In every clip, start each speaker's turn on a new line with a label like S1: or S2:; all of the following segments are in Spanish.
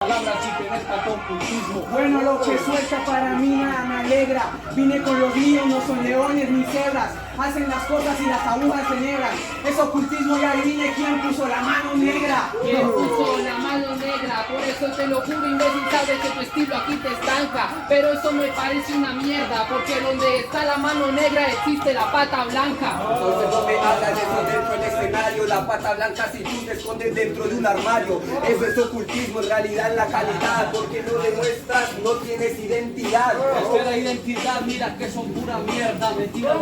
S1: palabras y tener tanto ocultismo.
S2: Bueno, lo que suelta para mí nada me alegra. Vine con los míos, no son leones ni cebras. Hacen las cosas y las agujas se negran. Es ocultismo y adivine quién puso la mano negra.
S3: ¿Quién puso la mano negra? Por eso te lo juro, imbécil, sabes que tu estilo aquí te estanca. Pero eso me parece una mierda, porque donde está la mano negra existe la pata blanca.
S4: Entonces no me hagas eso dentro del escenario. La pata blanca si tú te escondes dentro de un armario. Eso es ocultismo, en realidad la calidad. Porque no demuestras, no tienes identidad.
S1: Espera identidad, mira que son pura mierda. Mentira,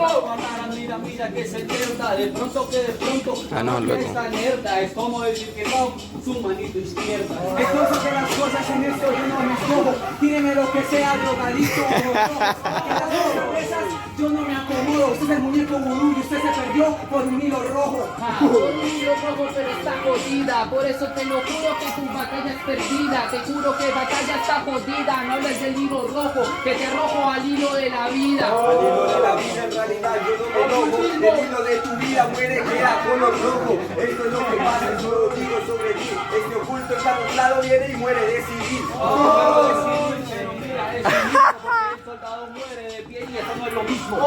S1: mira, mira que se mierda. De pronto esta mierda es como decir que no, su manito izquierda.
S2: Entonces que las cosas en esto yo no me escojo. Tíreme lo que sea, drogadito o rojo. Que las sorpresas yo no me acomodo. Usted es el muñeco vudú y usted se perdió por un hilo rojo.
S3: Por un hilo rojo, pero está jodida. Por eso te lo juro que tu batalla es perdida. Te juro que batalla está jodida. No hables del hilo rojo, que te rojo al hilo de la vida.
S4: Al hilo de la vida en realidad yo no me enojo. El hilo de tu vida muere, queda color rojo. Esto es lo que pasa, yo lo digo sobre ti. Este oculto, el camuflado viene y muere de civil.
S1: Pero mira, es el mismo porque el soldado muere de pie y eso no es lo mismo.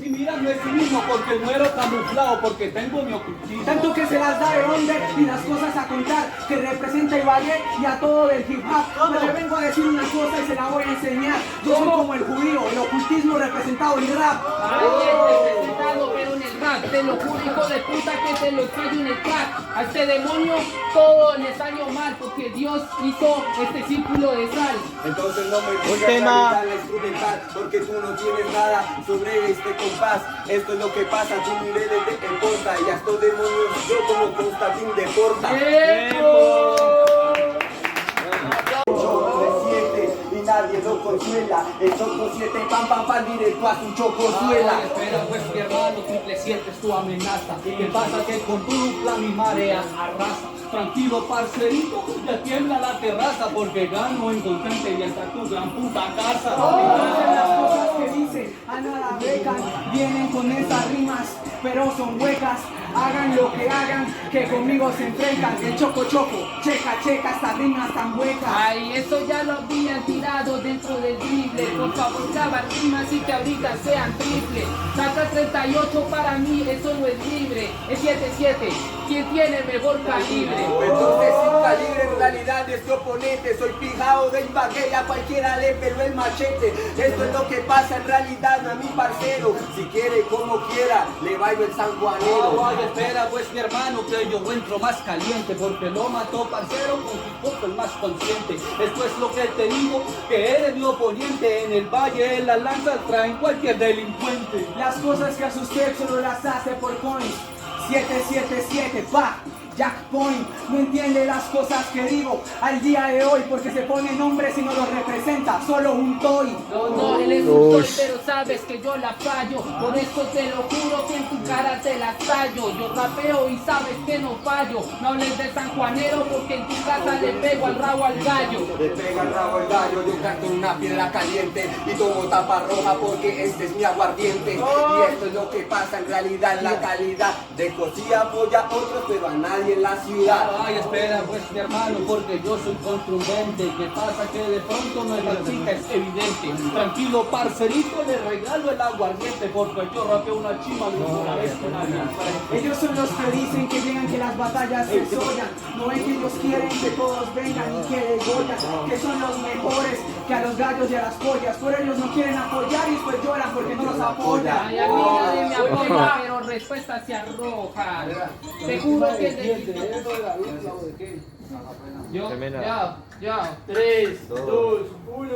S1: Y mira, no es el mismo porque muero camuflado, porque tengo mi ocultismo.
S2: Tanto que se las da de hombre y las cosas a contar, que representa el ballet y a todo del hip hop. Pero le vengo a decir una cosa y se la voy a enseñar. Yo soy como el judío, el ocultismo representado en rap.
S3: Representado, pero en el rap, te lo juro, hijo de puta, que te lo extraño en el crack. A este demonio todo le salió mal, porque Dios hizo este círculo de sal.
S4: Entonces no me digas realidad la instrumental, porque tú no tienes nada sobre este compás. Esto es lo que pasa, tu nivel es de porta y a estos demonios yo como Constantín de Porta. Y nadie lo consuela. El Choco 7 pam pam pam directo a su chocosuela.
S1: Espera pues mi hermano, 777 es tu amenaza. ¿Qué pasa? Que con tu plan mi marea arrasa. Tranquilo parcerito, ya tiembla la terraza porque gano en contente y hasta tu gran puta casa.
S2: Las cosas que dice a nada becan, vienen con esas rimas, pero son huecas. Hagan lo que hagan, que conmigo se enfrentan. El choco, checa, estas rimas tan huecas.
S3: Ay, eso ya lo habían tirado dentro del drible. Por favor, graba rimas y que ahorita sean triple. Saca 38 para mí, eso no es libre. Es 77, ¿quién tiene mejor calibre?
S4: Entonces sin calibre en realidad es tu oponente. Soy pijao de Ibagué, a cualquiera le peló el machete. Esto es lo que pasa en realidad a mi parcero. Si quiere como quiera, le bailo el sanjuanero.
S1: Ay, espera pues mi hermano, que yo entro más caliente porque lo mató parcero con su poco el más consciente. Esto es lo que te digo, que eres mi oponente. En el valle las lanzas traen cualquier delincuente.
S2: Las cosas que a usted solo las hace por coins. 777, pa, Jack Point. No entiende las cosas que digo al día de hoy, porque se pone nombres y no los representa, solo un toy.
S3: No, él es un toy, pero sabes que yo la fallo. Por eso te lo juro que en tu cara te la tallo. Yo rapeo y sabes que no fallo. No hables de sanjuanero porque en tu casa le pego al rabo al gallo.
S4: Le pega el rabo al gallo, yo canto una piedra caliente y tomo tapa roja porque este es mi aguardiente. Y esto es lo que pasa en realidad, la calidad de cosilla apoya a otros, pero a nadie en la ciudad.
S1: Ay, espera pues mi hermano, porque yo soy contundente. ¿Qué pasa? Que de pronto no es la chica, es evidente. Tranquilo parcerito, le regalo el aguardiente porque yo rapeo una chima de una vez con alguien.
S2: Ellos son los que dicen que llegan, que las batallas se sollan. No es que ellos quieren que todos vengan y que degollan, que son los mejores, que a los gallos y a las pollas. Por ellos no quieren apoyar y después lloran porque no los apoyan.
S3: Ay, a mí nadie me apoya, pero respuesta se arroja. Te juro que de... Ya.
S1: 3, 2, 1.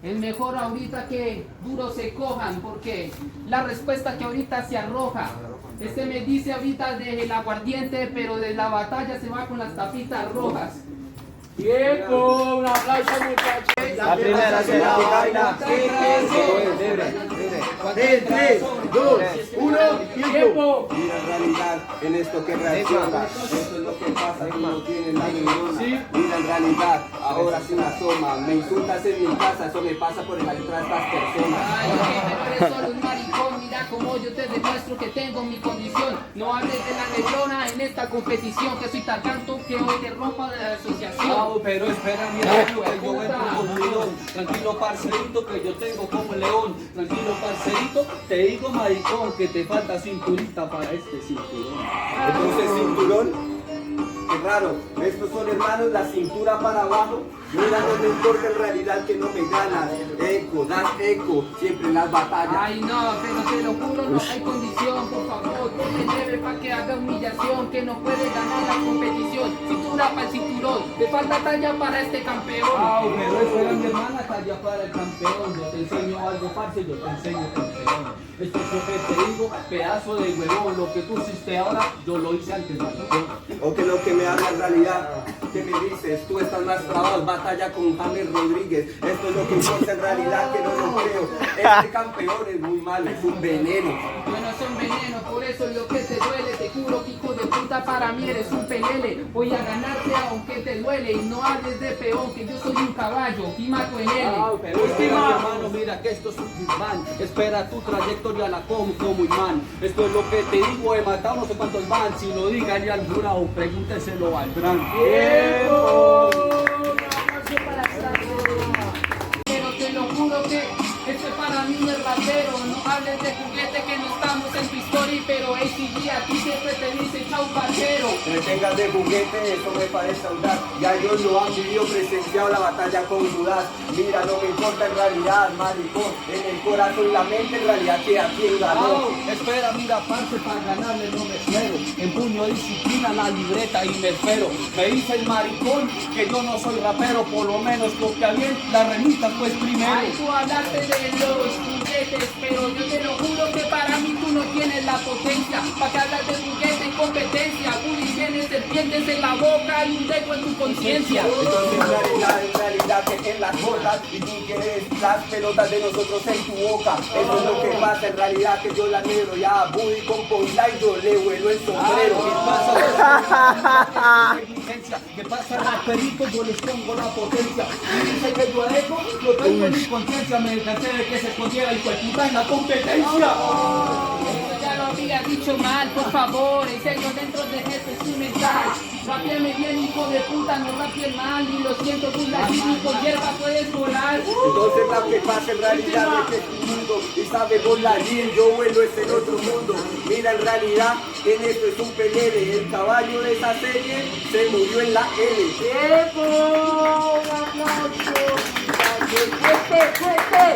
S3: Es mejor ahorita que duro se cojan, porque la respuesta que ahorita se arroja. Este me dice ahorita del aguardiente, pero de la batalla se va con las tapitas rojas.
S1: Tiempo, un aplauso muchachos.
S5: La primera se la baila.
S4: 3, 2, 1,
S1: Tiempo.
S4: Mira en realidad en esto que reacciona. Esto es lo que pasa, tú no tienes la neurona. Mira en realidad ahora se me asoma. Me insultas en mi casa, eso me pasa por entrar a estas personas.
S3: Ay, que no eres solo un maricón, mira como yo te demuestro que tengo mi condición. No hables de la negrona en esta competición, que soy tan tanto que hoy te rompa de la asociación.
S1: No, pero espera, mira, que yo entro como león. Tranquilo, parcerito, que yo tengo como león. Tranquilo, parcerito, te digo, maricón, que te falta cinturita para este cinturón.
S4: Entonces, cinturón. Qué raro, estos son hermanos, la cintura para abajo. Mira, no me importa en realidad que no me ganas. Eco, das eco, siempre en las batallas.
S3: Ay no, pero te lo juro, no hay condición, por favor, ponte breve pa' que haga humillación, que no puede ganar la competición. Cintura para el cinturón, te falta talla para este campeón.
S1: Pero espera, mi hermana, talla para el campeón. Yo te enseño algo, parce, yo te enseño campeón. Esto es lo que te digo, pedazo de huevón. Lo que tú hiciste ahora, yo lo hice antes de ti.
S4: O que lo que me habla en realidad, ¿qué me dices? Tú estás más trabado, batalla con James Rodríguez. Esto es lo que importa en realidad, que no lo creo. Este campeón es muy malo, es un veneno.
S3: Bueno, son veneno, por eso es lo que te duele. Te juro que hijo de puta para mí eres un pelele. Voy a ganarte aunque te duele. Y no hables de peón, que yo soy un caballo y mato en él.
S1: Pero espera, mi hermano, mira que esto es un imán. Espera tu trayectoria, la como imán. Esto es lo que te digo, he matado no sé cuántos van. Si lo digan ya al jurado, pregúnteselo al gran
S3: ¡Tiempo! Pero te lo juro que esto es para mí el rapero. No hables de juguete que no estamos en tu historia. Pero ACG a ti siempre te dice chau parcero.
S4: Me tengas de juguete, eso me parece audaz. Ya ellos lo han vivido, presenciado la batalla con Judas. Mira, no me importa en realidad, maricón. En el corazón y la mente en realidad que a quien ganó.
S1: Espera, mira, parce, para ganarle no me espero. Empuño disciplina la libreta y me espero. Me dice el maricón que yo no soy rapero, por lo menos copia bien las remitas pues primero.
S3: Ay, tú hablaste de los juguetes, pero yo te lo juro que para mí tú no tienes la potencia. ¿Para que hablas de juguete en competencia? Bully tienes serpientes en la boca y un dedo en tu conciencia.
S4: Entonces en realidad que en las botas y tú quieres las pelotas de nosotros en tu boca. Eso es lo que pasa en realidad, que yo la negro ya Bully con Poila y yo le vuelo el sombrero.
S1: ¿Qué pasa, raperito? Yo les pongo la potencia. Y dice que yo eco, lo tengo en mi conciencia. Me cansé de que se escondiera y pues puta en la competencia.
S3: Eso ya lo había dicho mal, por favor. En serio, dentro de este instrumental. Rapiame bien, hijo de puta, no rapie mal. Y lo siento, tú la con hierba puedes volar.
S4: Entonces lo que pasa en realidad es que es tu mundo y sabe volar bien, yo vuelo es el otro mundo. Mira en realidad en esto es un pelele, el caballo de esa serie se murió en la L.
S3: ¡Tiempo! ¡Un aplauso! ¡Fuerte, fuerte!